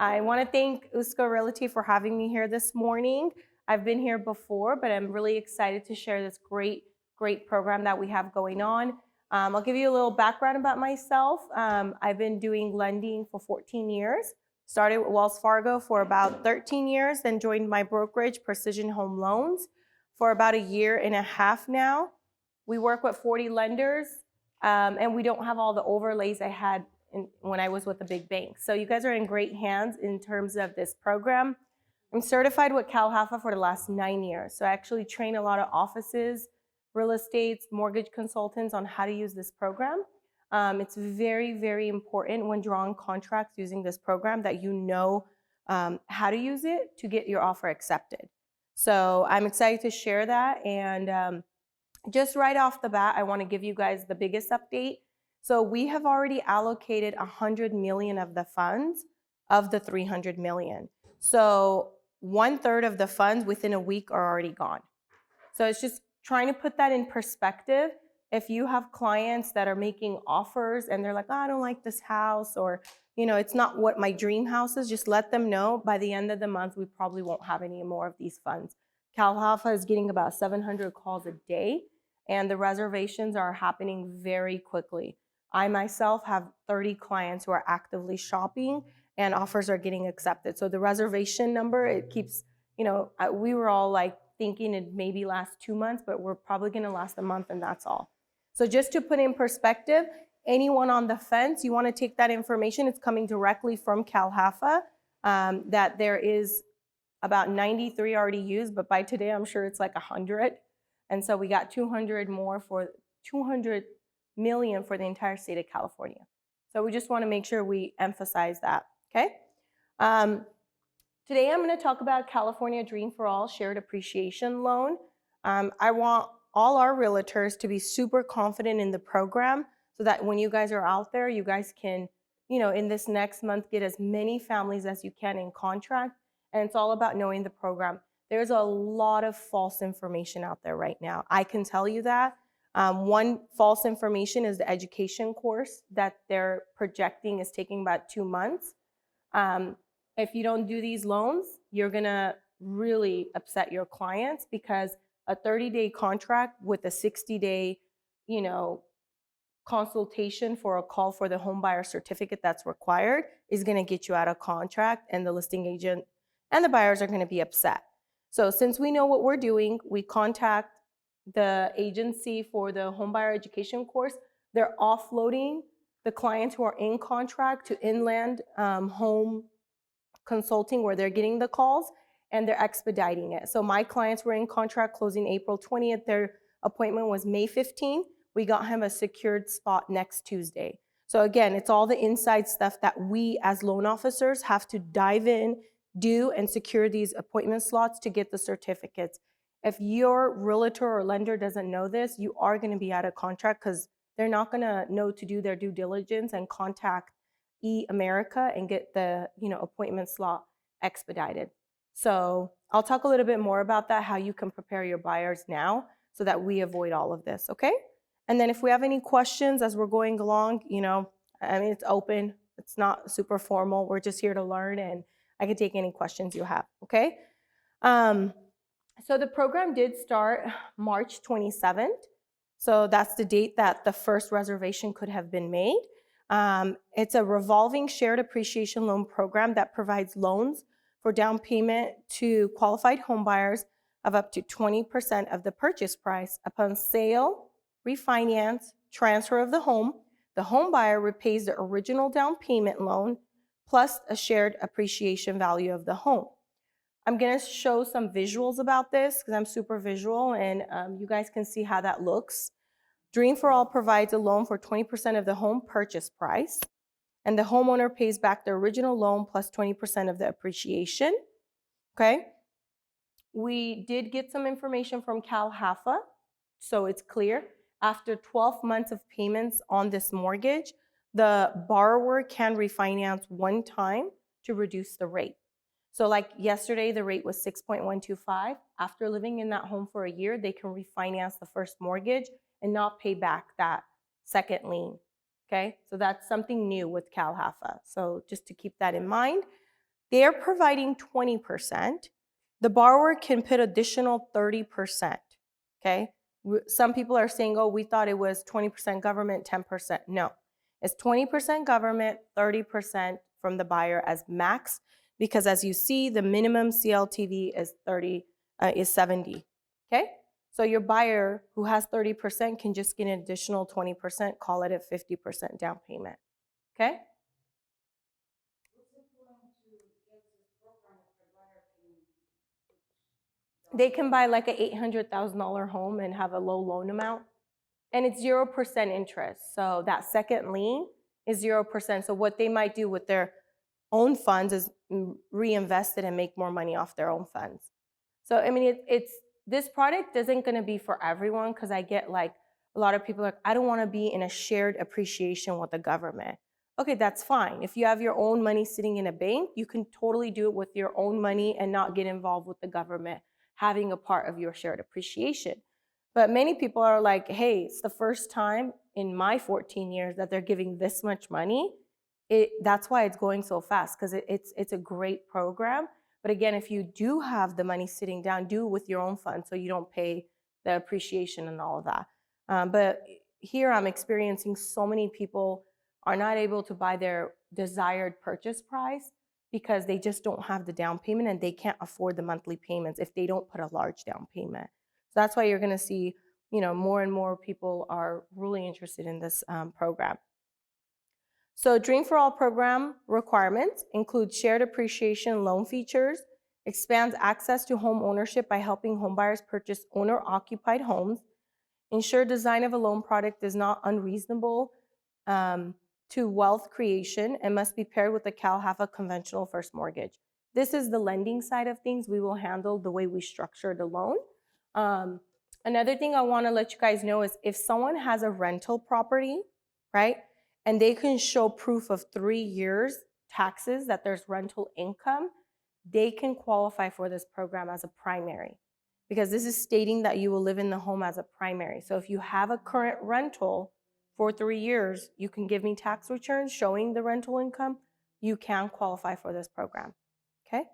I want to thank Usco Realty for having me here this morning. I've been here before, but I'm really excited to share this great program that we have going on. I'll give you a little background about myself. I've been doing lending for 14 years. Started with Wells Fargo for about 13 years, then joined my brokerage, Precision Home Loans, for about a year and a half now. We work with 40 lenders, and we don't have all the overlays I had when I was with the big banks. So you guys are in great hands in terms of this program. I'm certified with CALHFA for the last 9 years. So I actually train a lot of offices, real estates, mortgage consultants on how to use this program. It's very important when drawing contracts using this program that you know how to use it to get your offer accepted. So I'm excited to share that. And just right off the bat, I want to give you guys the biggest update. So we have already allocated 100 million of the funds of the 300 million. So 1/3 of the funds within a week are already gone. So it's just trying to put that in perspective. If you have clients that are making offers and they're like, oh, I don't like this house, or it's not what my dream house is, just let them know by the end of the month, we probably won't have any more of these funds. CALHFA is getting about 700 calls a day, and the reservations are happening very quickly. I myself have 30 clients who are actively shopping and offers are getting accepted. So the reservation number, it keeps, we were all like thinking it maybe last 2 months, but we're probably gonna last a month and that's all. So just to put in perspective, anyone on the fence, you wanna take that information, it's coming directly from CALHFA, that there is about 93 already used, but by today I'm sure it's like 100. And so we got 200 million for the entire state of California. So we just want to make sure we emphasize that, okay? Today I'm going to talk about California Dream for All Shared Appreciation Loan. I want all our realtors to be super confident in the program so that when you guys are out there, you guys can, in this next month, get as many families as you can in contract. And it's all about knowing the program. There's a lot of false information out there right now. I can tell you that. One false information is the education course that they're projecting is taking about 2 months. If you don't do these loans, you're gonna really upset your clients because a 30-day contract with a 60-day, consultation for a call for the home buyer certificate that's required is gonna get you out of contract, and the listing agent and the buyers are gonna be upset. So since we know what we're doing, we contact the agency for the homebuyer education course. They're offloading the clients who are in contract to Inland Home Consulting, where they're getting the calls, and they're expediting it. So my clients were in contract closing April 20th. Their appointment was May 15th. We got him a secured spot next Tuesday. So again, it's all the inside stuff that we as loan officers have to dive in, do, and secure these appointment slots to get the certificates. If your realtor or lender doesn't know this, you are going to be out of contract because they're not going to know to do their due diligence and contact eAmerica and get the appointment slot expedited. So I'll talk a little bit more about that, how you can prepare your buyers now so that we avoid all of this, okay? And then if we have any questions as we're going along, it's open. It's not super formal. We're just here to learn, and I can take any questions you have, okay? So the program did start March 27th. So that's the date that the first reservation could have been made. It's a revolving shared appreciation loan program that provides loans for down payment to qualified homebuyers of up to 20% of the purchase price upon sale, refinance, transfer of the home. The home buyer repays the original down payment loan plus a shared appreciation value of the home. I'm going to show some visuals about this because I'm super visual, and you guys can see how that looks. Dream for All provides a loan for 20% of the home purchase price, and the homeowner pays back the original loan plus 20% of the appreciation, okay? We did get some information from CALHFA, so it's clear. After 12 months of payments on this mortgage, the borrower can refinance one time to reduce the rate. So like yesterday, the rate was 6.125. After living in that home for a year, they can refinance the first mortgage and not pay back that second lien, okay? So that's something new with CALHFA. So just to keep that in mind. They're providing 20%. The borrower can put additional 30%, okay? Some people are saying, oh, we thought it was 20% government, 10%. No, it's 20% government, 30% from the buyer as max, because as you see, the minimum CLTV is 70, okay? So your buyer who has 30% can just get an additional 20%, call it a 50% down payment, okay? They can buy like an $800,000 home and have a low loan amount, and it's 0% interest. So that second lien is 0%. So what they might do with their own funds is reinvest it and make more money off their own funds. So I mean, it's this product isn't going to be for everyone, because I get like a lot of people are like, I don't want to be in a shared appreciation with the government. Okay, that's fine. If you have your own money sitting in a bank, you can totally do it with your own money and not get involved with the government having a part of your shared appreciation. But many people are like, hey, it's the first time in my 14 years that they're giving this much money. That's why it's going so fast, because it's a great program. But again, if you do have the money sitting down, do it with your own funds so you don't pay the appreciation and all of that. But here I'm experiencing so many people are not able to buy their desired purchase price because they just don't have the down payment, and they can't afford the monthly payments if they don't put a large down payment. So that's why you're going to see, more and more people are really interested in this program. So Dream for All program requirements include shared appreciation loan features, expands access to home ownership by helping homebuyers purchase owner-occupied homes, ensure design of a loan product is not unreasonable to wealth creation, and must be paired with a CALHFA conventional first mortgage. This is the lending side of things. We will handle the way we structure the loan. Another thing I want to let you guys know is if someone has a rental property, right, and they can show proof of 3 years taxes that there's rental income, they can qualify for this program as a primary, because this is stating that you will live in the home as a primary. So if you have a current rental for 3 years, you can give me tax returns showing the rental income, you can qualify for this program, okay?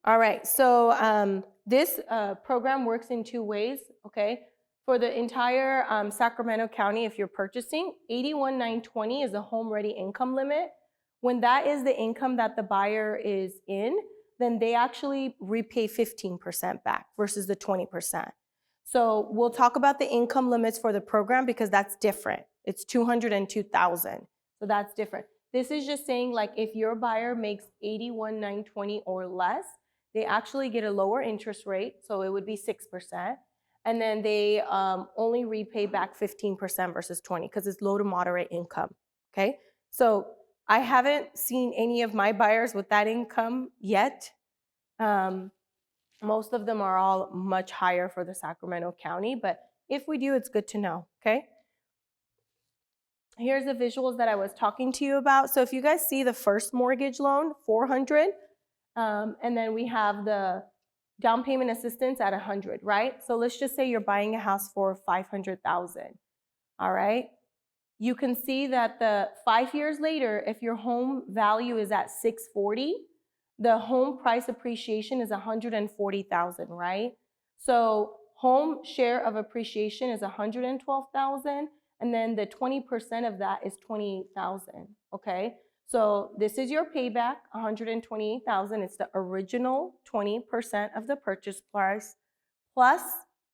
All right, so this program works in 2 ways, okay? For the entire Sacramento County, if you're purchasing, 81,920 is the home ready income limit. When that is the income that the buyer is in, then they actually repay 15% back versus the 20%. So we'll talk about the income limits for the program because that's different. It's $202,000, so that's different. This is just saying, like, if your buyer makes 81,920 or less, they actually get a lower interest rate, so it would be 6%. And then they only repay back 15% versus 20% because it's low to moderate income, okay? So I haven't seen any of my buyers with that income yet. Most of them are all much higher for the Sacramento County, but if we do, it's good to know, okay? Here's the visuals that I was talking to you about. So if you guys see the first mortgage loan, $400, and then we have the down payment assistance at $100, right? So let's just say you're buying a house for $500,000, all right? You can see that the 5 years later, if your home value is at $640,000, the home price appreciation is $140,000, right? So home share of appreciation is $112,000, and then the 20% of that is $28,000, okay? So this is your payback, $128,000. It's the original 20% of the purchase price plus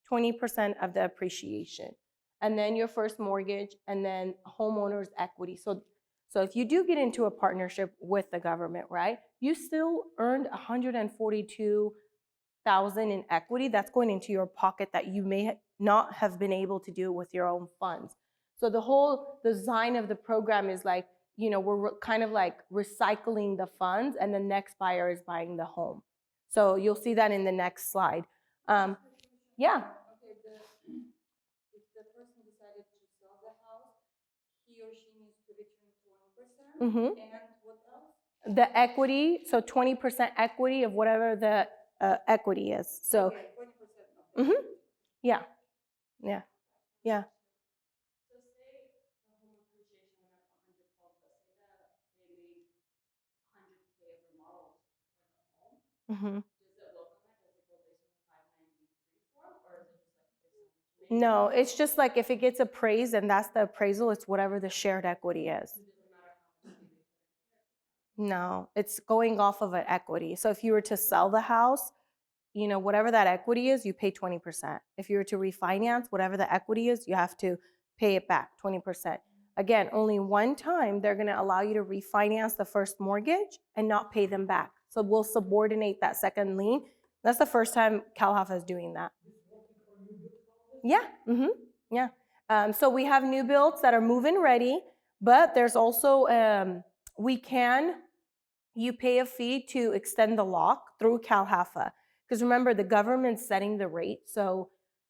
20% of the appreciation. And then your first mortgage, and then homeowner's equity. So if you do get into a partnership with the government, right, you still earned $142,000 in equity that's going into your pocket that you may not have been able to do with your own funds. So the whole design of the program is like, we're kind of like recycling the funds, and the next buyer is buying the home. So you'll see that in the next slide. Yeah. Okay, if the person decided to sell the house, he or she needs to return 20%. And what else? The equity, so 20% equity of whatever the equity is. So, okay, 20% of the yeah, yeah, yeah. So say the home appreciation went up 112, let's say that they made Mhm. Does it look on that? Does it go based on the 593 form, or is it just like based on what you make? No, it's just like if it gets appraised and that's the appraisal, it's whatever the shared equity is. So it doesn't matter how much they put into it. No, it's going off of an equity. So if you were to sell the house, you know, whatever that equity is, you pay 20%. If you were to refinance, whatever the equity is, you have to pay it back 20%. Again, only one time they're going to allow you to refinance the first mortgage and not pay them back. So we'll subordinate that second lien. That's the first time CalHFA is doing that. Yeah, yeah. So we have new builds that are move-in ready, but there's also, you pay a fee to extend the lock through CalHFA. Because remember, the government's setting the rate. So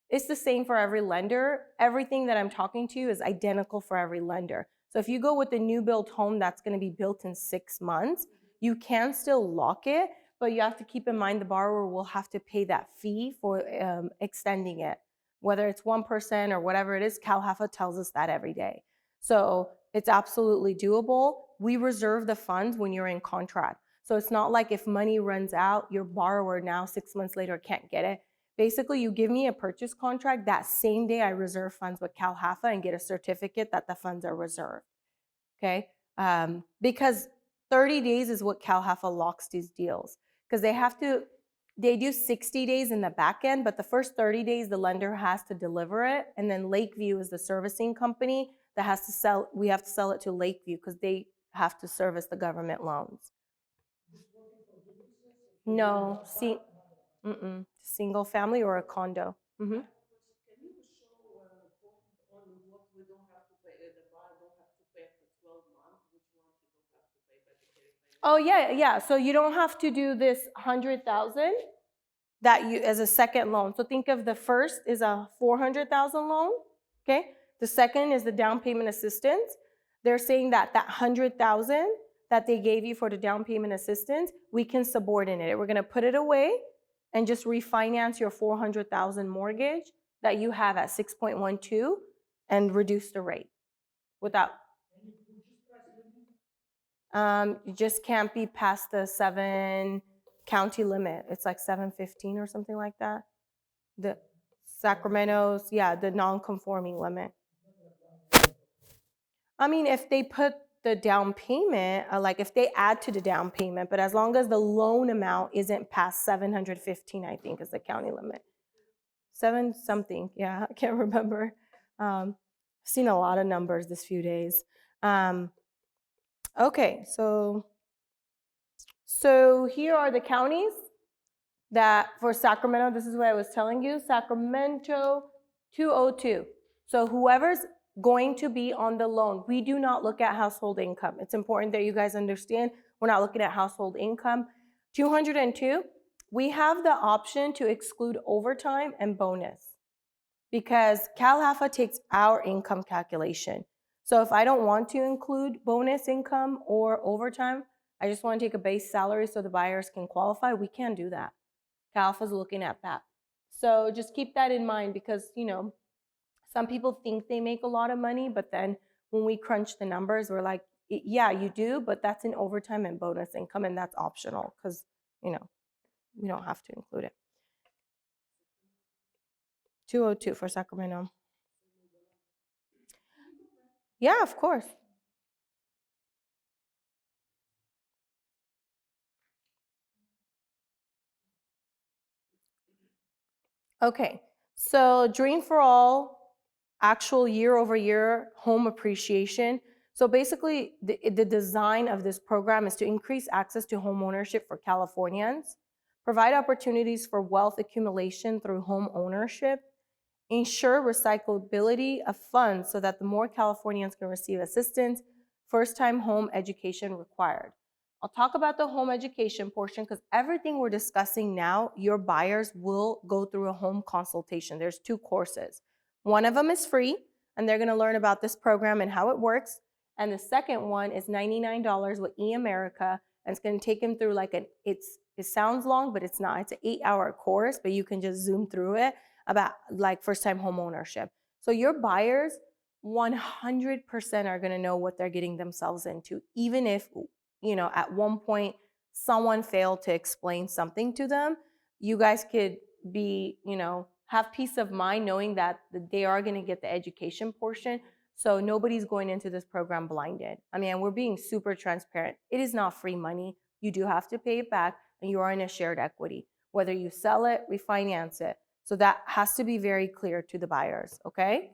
it's the same for every lender. Everything that I'm talking to you is identical for every lender. So if you go with a new built home that's going to be built in 6 months, you can still lock it, but you have to keep in mind the borrower will have to pay that fee for extending it. Whether it's 1% or whatever it is, CalHFA tells us that every day. So it's absolutely doable. We reserve the funds when you're in contract. So it's not like if money runs out, your borrower now 6 months later can't get it. Basically, you give me a purchase contract, that same day I reserve funds with CalHFA and get a certificate that the funds are reserved, okay? Because 30 days is what CalHFA locks these deals. Because they do 60 days in the back end, but the first 30 days the lender has to deliver it, and then Lakeview is the servicing company that has to sell, we have to sell it to Lakeview because they have to service the government loans. No, see, single family or a condo. Can you show point on what we don't have to pay, the buyer don't have to pay for 12 months, which one he don't have to pay by the carry Oh yeah. So you don't have to do this 100,000 that you as a second loan. So think of the first is a 400,000 loan, okay? The second is the down payment assistance. They're saying that 100,000 that they gave you for the down payment assistance, we can subordinate it. We're going to put it away and just refinance your 400,000 mortgage that you have at 6.12 and reduce the rate without. You just can't be past the 7 county limit. It's like 715 or something like that. The Sacramento's, yeah, the non-conforming limit. I mean, if they put the down payment, like if they add to the down payment, but as long as the loan amount isn't past 715, I think is the county limit. 7 something, yeah, I can't remember. I've seen a lot of numbers this few days. Okay, so here are the counties that for Sacramento, this is what I was telling you, Sacramento 202. So whoever's going to be on the loan, we do not look at household income. It's important that you guys understand we're not looking at household income. 202, we have the option to exclude overtime and bonus because CalHFA takes our income calculation. So if I don't want to include bonus income or overtime, I just want to take a base salary so the buyers can qualify, we can do that. CalHFA's looking at that. So just keep that in mind because, you know, some people think they make a lot of money, but then when we crunch the numbers, we're like, yeah, you do, but that's in overtime and bonus income, and that's optional because, you know, we don't have to include it. 202 for Sacramento. Yeah, of course. Okay, so Dream for All, actual year-over-year home appreciation. So basically, the design of this program is to increase access to home ownership for Californians, provide opportunities for wealth accumulation through home ownership, ensure recyclability of funds so that the more Californians can receive assistance, first-time home education required. I'll talk about the home education portion because everything we're discussing now, your buyers will go through a home consultation. There's 2 courses. One of them is free, and they're going to learn about this program and how it works. And the second one is $99 with eAmerica, and it's going to take them through like it sounds long, but it's not. It's an 8-hour course, but you can just zoom through it about like first-time home ownership. So your buyers 100% are going to know what they're getting themselves into, even if, you know, at one point someone failed to explain something to them, you guys could be, have peace of mind knowing that they are going to get the education portion. So nobody's going into this program blinded. I mean, we're being super transparent. It is not free money. You do have to pay it back, and you are in a shared equity, whether you sell it, refinance it. So that has to be very clear to the buyers, okay?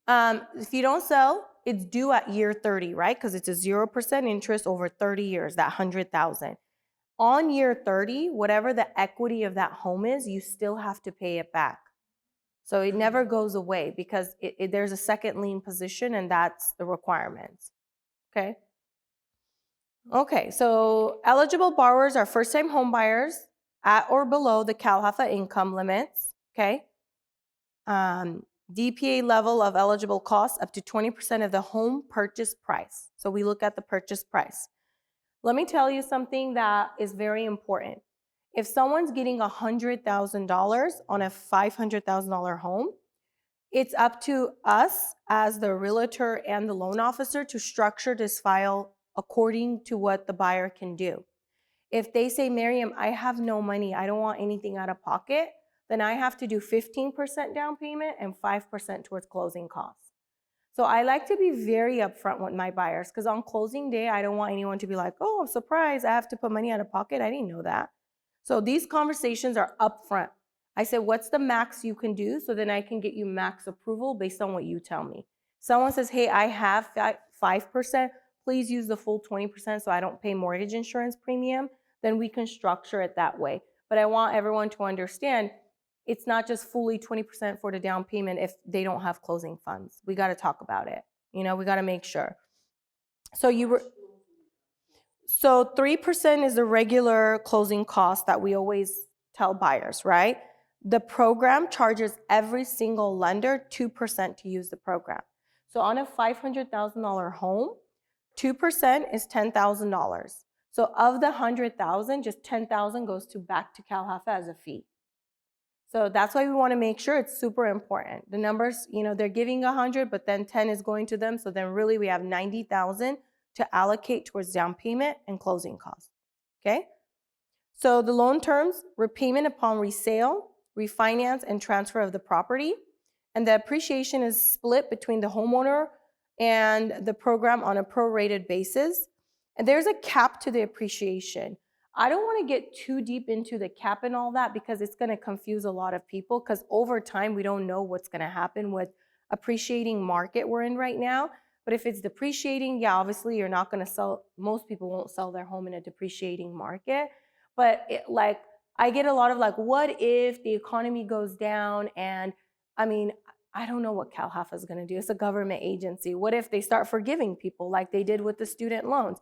If you don't sell, it's due at year 30, right? Because it's a 0% interest over 30 years, that 100,000. On year 30, whatever the equity of that home is, you still have to pay it back. So it never goes away because there's a second lien position, and that's the requirements. Okay? Okay, so eligible borrowers are first-time home buyers at or below the CALHFA income limits. Okay? DPA level of eligible costs up to 20% of the home purchase price. So we look at the purchase price. Let me tell you something that is very important. If someone's getting $100,000 on a $500,000 home, it's up to us as the realtor and the loan officer to structure this file according to what the buyer can do. If they say, Mariam, I have no money, I don't want anything out of pocket, then I have to do 15% down payment and 5% towards closing costs. So I like to be very upfront with my buyers because on closing day, I don't want anyone to be like, oh, I'm surprised I have to put money out of pocket. I didn't know that. So these conversations are upfront. I said, what's the max you can do? So then I can get you max approval based on what you tell me. Someone says, hey, I have 5%. Please use the full 20% so I don't pay mortgage insurance premium. Then we can structure it that way. But I want everyone to understand it's not just fully 20% for the down payment if they don't have closing funds. We got to talk about it. We got to make sure. So 3% is the regular closing cost that we always tell buyers, right? The program charges every single lender 2% to use the program. So on a $500,000 home, 2% is $10,000. So of the 100,000, just 10,000 goes back to CalHFA as a fee. So that's why we want to make sure it's super important. The numbers, they're giving 100, but then 10 is going to them. So then really we have 90,000 to allocate towards down payment and closing costs. Okay? So the loan terms, repayment upon resale, refinance, and transfer of the property. And the appreciation is split between the homeowner and the program on a prorated basis. And there's a cap to the appreciation. I don't want to get too deep into the cap and all that because it's going to confuse a lot of people because over time we don't know what's going to happen with appreciating market we're in right now. But if it's depreciating, yeah, obviously you're not going to sell, most people won't sell their home in a depreciating market. But I get a lot of what if the economy goes down? And I mean, I don't know what CalHFA is going to do. It's a government agency. What if they start forgiving people like they did with the student loans?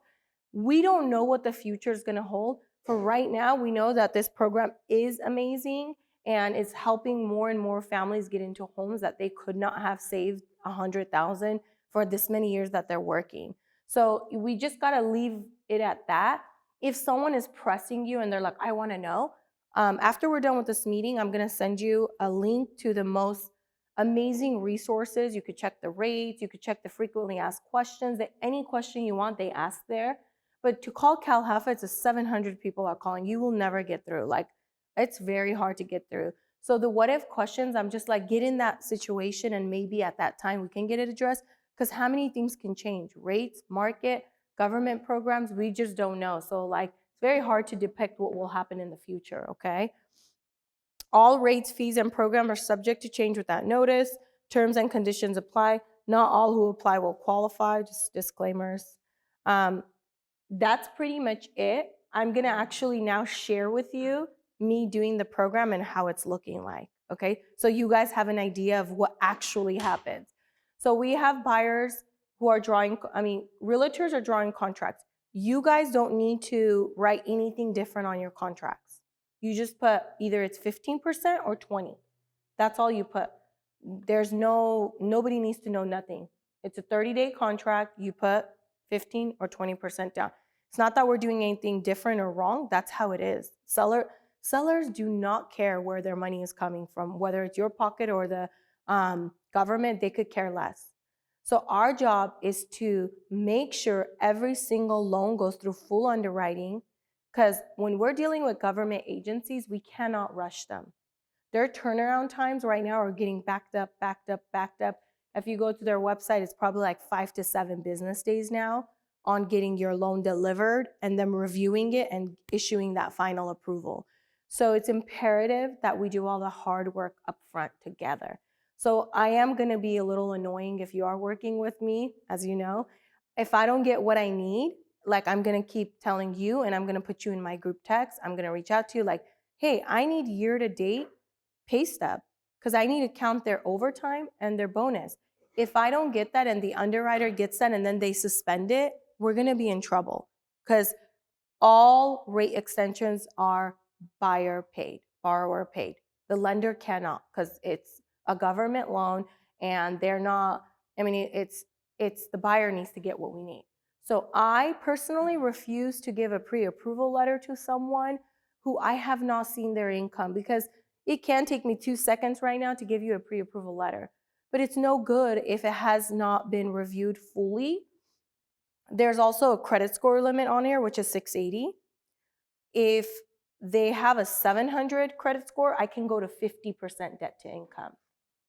We don't know what the future is going to hold. For right now, we know that this program is amazing and it's helping more and more families get into homes that they could not have saved $100,000 for this many years that they're working. So we just got to leave it at that. If someone is pressing you and they're like, I want to know, after we're done with this meeting, I'm going to send you a link to the most amazing resources. You could check the rates, you could check the frequently asked questions. Any question you want, they ask there. But to call CalHFA, it's 700 people are calling. You will never get through. It's very hard to get through. So the what if questions, I'm just get in that situation and maybe at that time we can get it addressed because how many things can change? Rates, market, government programs, we just don't know. So it's very hard to depict what will happen in the future, okay? All rates, fees, and programs are subject to change without notice. Terms and conditions apply. Not all who apply will qualify, just disclaimers. That's pretty much it. I'm going to actually now share with you me doing the program and how it's looking like, okay? So you guys have an idea of what actually happens. So we have buyers who are realtors are drawing contracts. You guys don't need to write anything different on your contracts. You just put either it's 15% or 20. That's all you put. Nobody needs to know nothing. It's a 30-day contract. You put 15 or 20% down. It's not that we're doing anything different or wrong. That's how it is. Sellers do not care where their money is coming from, whether it's your pocket or the government, they could care less. So our job is to make sure every single loan goes through full underwriting, because when we're dealing with government agencies, we cannot rush them. Their turnaround times right now are getting backed up. If you go to their website, it's probably like 5 to 7 business days now on getting your loan delivered and them reviewing it and issuing that final approval. So it's imperative that we do all the hard work up front together. So I am going to be a little annoying if you are working with me, as you know. If I don't get what I need, like I'm going to keep telling you, and I'm going to put you in my group text. I'm going to reach out to you like, hey, I need year to date pay stub because I need to count their overtime and their bonus. If I don't get that and the underwriter gets that and then they suspend it, we're going to be in trouble because all rate extensions are buyer paid, borrower paid. The lender cannot because it's a government loan and they're not, I mean, it's the buyer needs to get what we need. So I personally refuse to give a pre-approval letter to someone who I have not seen their income, because it can take me 2 seconds right now to give you a pre-approval letter, but it's no good if it has not been reviewed fully. There's also a credit score limit on here, which is 680. If they have a 700 credit score, I can go to 50% debt to income.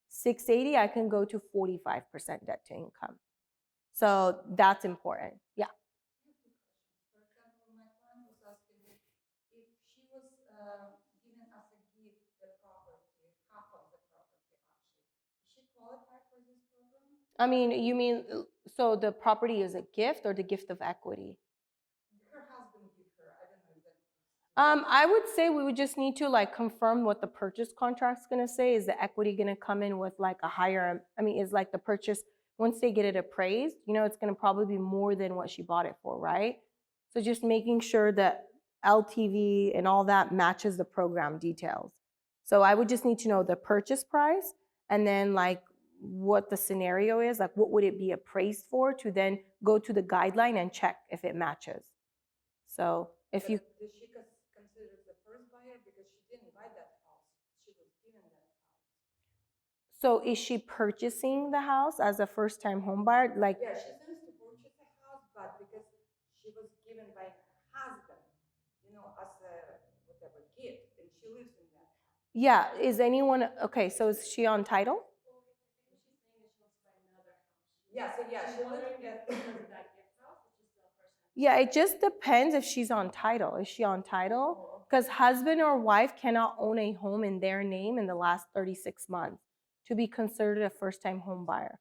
680, I can go to 45% debt to income. So that's important. Yeah. I have two questions. For example, my client was asking if she was given as a gift the property, half of the property actually. Does she qualify for this program? I mean, you mean, so the property is a gift or the gift of equity? Her husband gave her. I don't know exactly. I would say we would just need to like confirm what the purchase contract's gonna say. Is the equity gonna come in with like a higher, I mean, is like the purchase, once they get it appraised, you know, it's gonna probably be more than what she bought it for, right? So just making sure that LTV and all that matches the program details. So I would just need to know the purchase price and then like what the scenario is, like what would it be appraised for, to then go to the guideline and check if it matches. So if you, Does she consider the first buyer because she didn't buy that house? She was given that house. so is she purchasing the house as a first-time home buyer? Like, Yeah, she tends to purchase a house, but because she was given by her husband, you know, as a whatever gift, and she lives in that house. yeah, is anyone, okay, so is she on title? Yeah, so yeah, she lives in that. Yeah, it just depends if she's on title. Is she on title? Because husband or wife cannot own a home in their name in the last 36 months to be considered a first-time home buyer.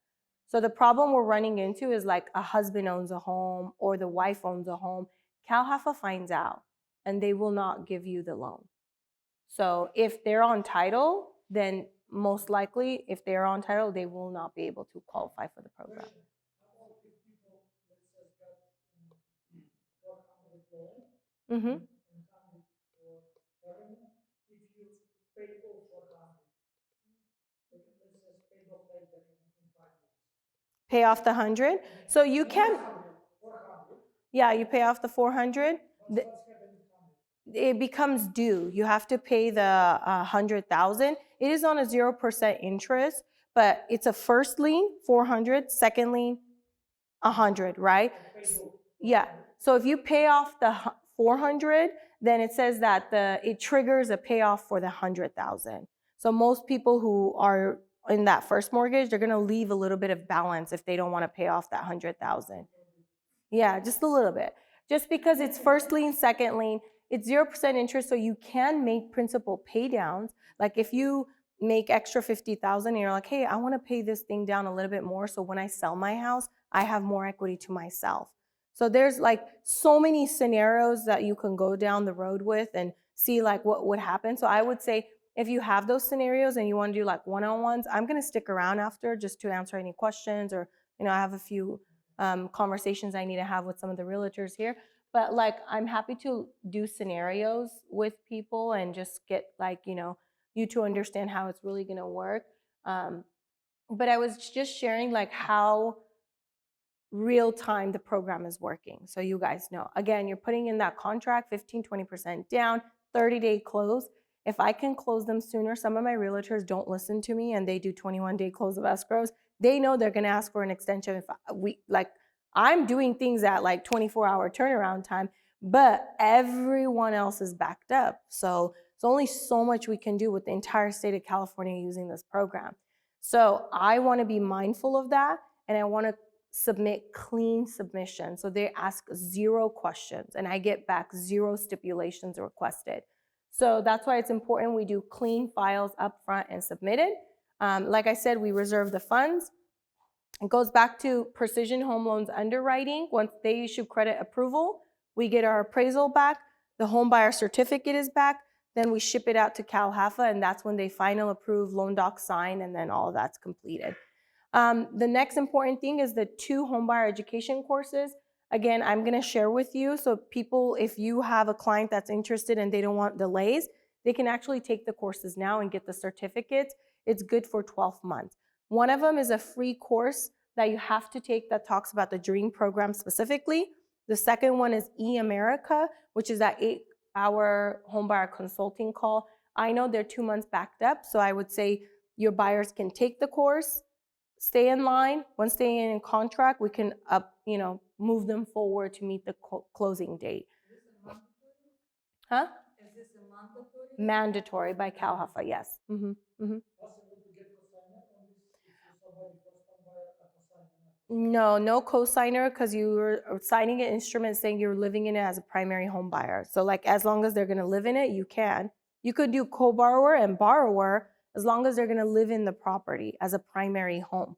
So the problem we're running into is like a husband owns a home or the wife owns a home. CalHFA finds out and they will not give you the loan. So if they're on title, then most likely, if they're on title, they will not be able to qualify for the program. Mm-hmm. Pay off the 100. So you can, yeah, you pay off the 400. It becomes due. You have to pay the 100,000. It is on a 0% interest, but it's a first lien 400, second lien 100, right? Yeah. So if you pay off the 400, then it says that it triggers a payoff for the 100,000. So most people who are in that first mortgage, they're gonna leave a little bit of balance if they don't want to pay off that 100,000. Yeah, just a little bit. Just because it's first lien, second lien, it's 0% interest, so you can make principal pay downs. Like if you make extra 50,000 and you're like, hey, I want to pay this thing down a little bit more, so when I sell my house, I have more equity to myself. So there's like so many scenarios that you can go down the road with and see like what would happen. So I would say if you have those scenarios and you want to do like one-on-ones, I'm going to stick around after just to answer any questions, or I have a few conversations I need to have with some of the realtors here. But like, I'm happy to do scenarios with people and just get like, you to understand how it's really going to work. But I was just sharing like how real time the program is working. So you guys know, again, you're putting in that contract, 15-20% down, 30-day close. If I can close them sooner, some of my realtors don't listen to me and they do 21-day close of escrows. they know they're going to ask for an extension. If I'm doing things at like 24-hour turnaround time, but everyone else is backed up. So there's only so much we can do with the entire state of California using this program. So I want to be mindful of that, and I want to submit clean submissions. So they ask 0 questions, and I get back 0 stipulations requested. So that's why it's important we do clean files up front and submit it. Like I said, we reserve the funds. It goes back to Precision Home Loans underwriting. Once they issue credit approval, we get our appraisal back, the home buyer certificate is back, then we ship it out to CALHFA, and that's when they final approve, loan doc sign, and then all of that's completed. The next important thing is the 2 homebuyer education courses. Again, I'm going to share with you, so people, if you have a client that's interested and they don't want delays, they can actually take the courses now and get the certificates. It's good for 12 months. One of them is a free course that you have to take that talks about the DREAM program specifically. The second one is eAmerica, which is that 8-hour homebuyer consulting call. I know they're 2 months backed up, so I would say your buyers can take the course, stay in line. Once they're in contract, we can move them forward to meet the closing date. Is this a mandatory? Huh? Is this a mandatory? Mandatory by CALHFA, yes. Possible to get cosigner on this if somebody first time buyer a cosigner? No cosigner, because you're signing an instrument saying you're living in it as a primary home buyer. So like as long as they're going to live in it, you can. You could do co-borrower and borrower as long as they're going to live in the property as a primary home.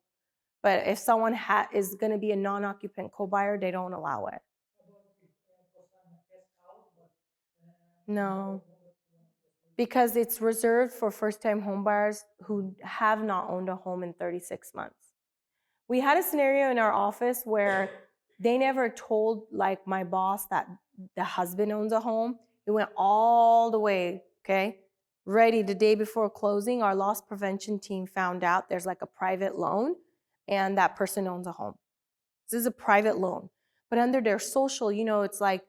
But if someone is going to be a non-occupant co-buyer, they don't allow it. About if cosigner has house, but No, because it's reserved for first-time homebuyers who have not owned a home in 36 months. We had a scenario in our office where they never told like my boss that the husband owns a home. It went all the way, okay, ready the day before closing. Our loss prevention team found out there's like a private loan and that person owns a home. This is a private loan, but under their social, it's like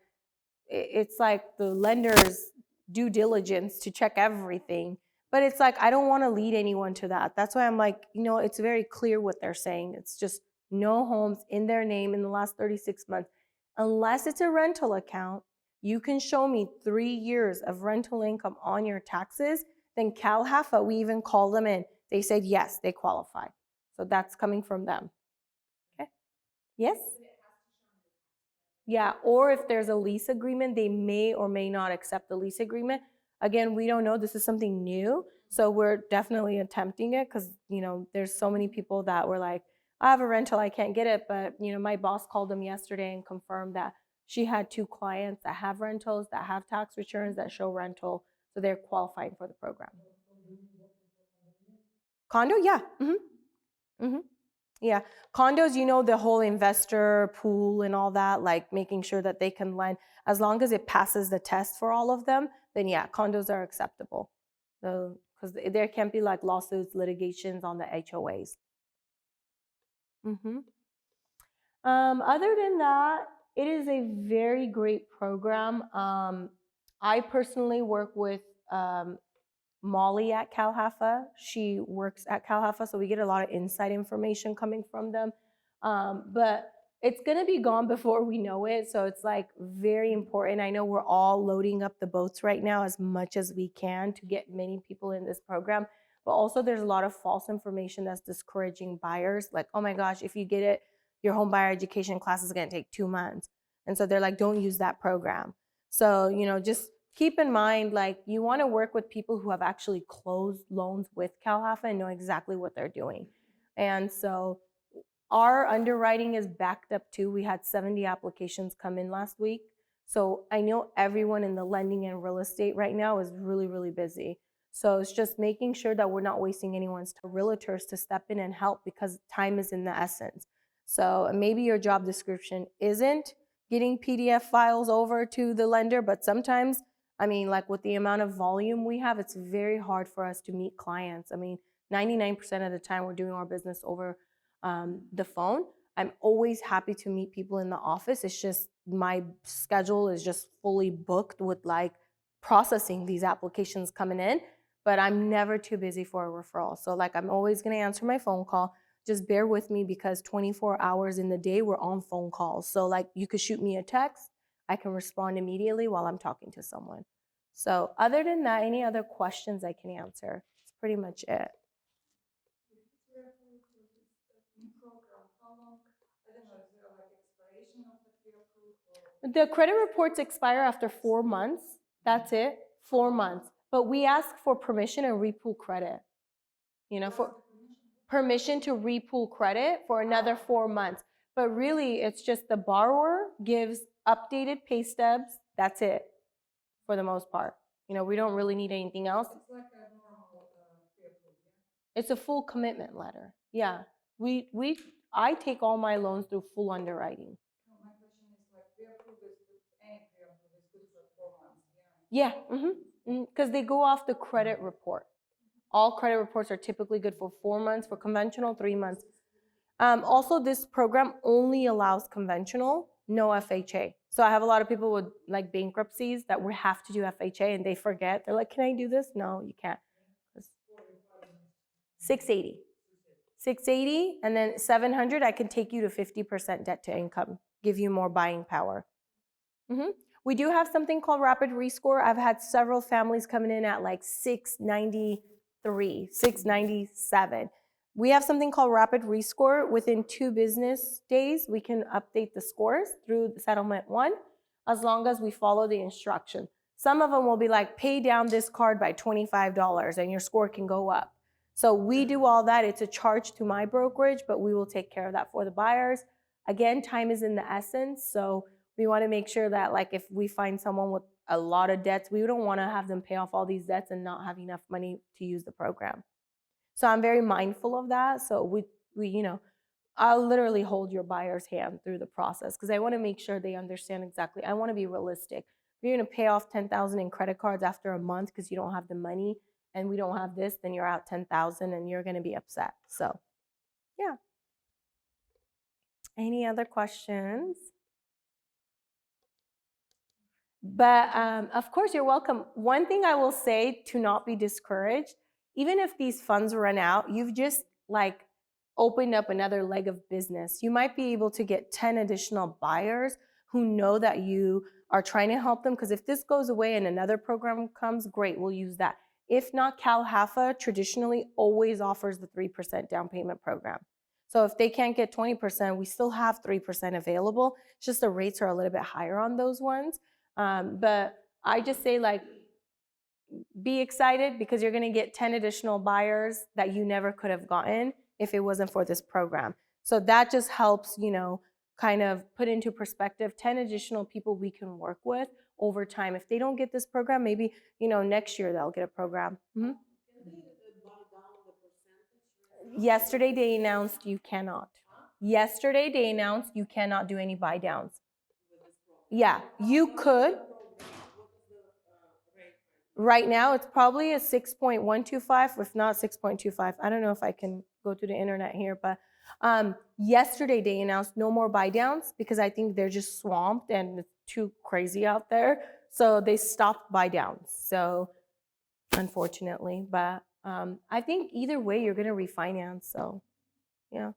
the lender's due diligence to check everything. But it's like, I don't want to lead anyone to that. That's why I'm like, it's very clear what they're saying. It's just no homes in their name in the last 36 months. Unless it's a rental account, you can show me 3 years of rental income on your taxes, then CALHFA, we even called them in. They said, yes, they qualify. So that's coming from them. Okay? Yes? Yeah, or if there's a lease agreement, they may or may not accept the lease agreement. Again, we don't know. This is something new, so we're definitely attempting it because, there's so many people that were like, I have a rental, I can't get it. But, my boss called them yesterday and confirmed that she had 2 clients that have rentals, that have tax returns that show rental, so they're qualifying for the program. Condo, yeah. Yeah, condos, the whole investor pool and all that, like making sure that they can lend. As long as it passes the test for all of them, then yeah, condos are acceptable. So, because there can't be like lawsuits, litigations on the HOAs. Other than that, it is a very great program. I personally work with Molly at CALHFA. She works at CALHFA, so we get a lot of inside information coming from them. But it's going to be gone before we know it, so it's like very important. I know we're all loading up the boats right now as much as we can to get many people in this program, but also there's a lot of false information that's discouraging buyers. Like, oh my gosh, if you get it, your home buyer education class is going to take 2 months. And so they're like, don't use that program. So, just keep in mind, like, you want to work with people who have actually closed loans with CALHFA and know exactly what they're doing. And so our underwriting is backed up too. We had 70 applications come in last week. So I know everyone in the lending and real estate right now is really, really busy. So it's just making sure that we're not wasting anyone's time. Realtors to step in and help because time is in the essence. So maybe your job description isn't getting PDF files over to the lender, but sometimes, like with the amount of volume we have, it's very hard for us to meet clients. 99% of the time we're doing our business over the phone. I'm always happy to meet people in the office. It's just my schedule is just fully booked with like processing these applications coming in, but I'm never too busy for a referral. So like I'm always going to answer my phone call. just bear with me because 24 hours in the day we're on phone calls. So like you could shoot me a text, I can respond immediately while I'm talking to someone. So other than that, any other questions I can answer? That's pretty much it. If it's pre-approved for this new program, how long, I don't know, is there like expiration of the pre-approved or? The credit reports expire after 4 months. That's it, 4 months. But we ask for permission and repool credit. You know, for permission to repool credit for another 4 months. But really, it's just the borrower gives updated pay stubs. That's it, for the most part. You know, we don't really need anything else. It's like a normal pre-approved, yeah? It's a full commitment letter. Yeah, I take all my loans through full underwriting. No, my question is like pre-approved is good, any pre-approved is good for 4 months, yeah? Yeah, because they go off the credit report. All credit reports are typically good for 4 months, for conventional, 3 months. Also, this program only allows conventional, no FHA. So I have a lot of people with like bankruptcies that we have to do FHA and they forget. They're like, can I do this? No, you can't. 680. 680 and then 700, I can take you to 50% debt to income, give you more buying power. We do have something called rapid rescore. I've had several families coming in at like 693, 697. We have something called rapid rescore. Within 2 business days, we can update the scores through settlement 1, as long as we follow the instruction. Some of them will be like, pay down this card by $25 and your score can go up. So we do all that. It's a charge to my brokerage, but we will take care of that for the buyers. Again, time is in the essence. So we want to make sure that like if we find someone with a lot of debts, we don't want to have them pay off all these debts and not have enough money to use the program. So I'm very mindful of that. So we you know, I'll literally hold your buyer's hand through the process because I want to make sure they understand exactly. I want to be realistic. If you're going to pay off $10,000 in credit cards after a month because you don't have the money and we don't have this, then you're out $10,000 and you're going to be upset. So, yeah. Any other questions? But of course, you're welcome. One thing I will say to not be discouraged, even if these funds run out, you've just like opened up another leg of business. You might be able to get 10 additional buyers who know that you are trying to help them. Because if this goes away and another program comes, great, we'll use that. If not, CALHFA traditionally always offers the 3% down payment program. So if they can't get 20%, we still have 3% available. It's just the rates are a little bit higher on those ones. But I just say like, be excited because you're gonna get 10 additional buyers that you never could have gotten if it wasn't for this program. So that just helps, you know, kind of put into perspective 10 additional people we can work with over time. If they don't get this program, maybe, you know, next year they'll get a program. Can they buy down the percentage? Yesterday they announced you cannot. Yesterday they announced you cannot do any buy downs. With this program? Yeah, you could. What is the rate? Right now, it's probably a 6.125, if not 6.25. I don't know if I can go to the internet here, but yesterday they announced no more buy downs because I think they're just swamped and it's too crazy out there. So they stopped buy downs. So unfortunately, but I think either way you're going to refinance. So yeah.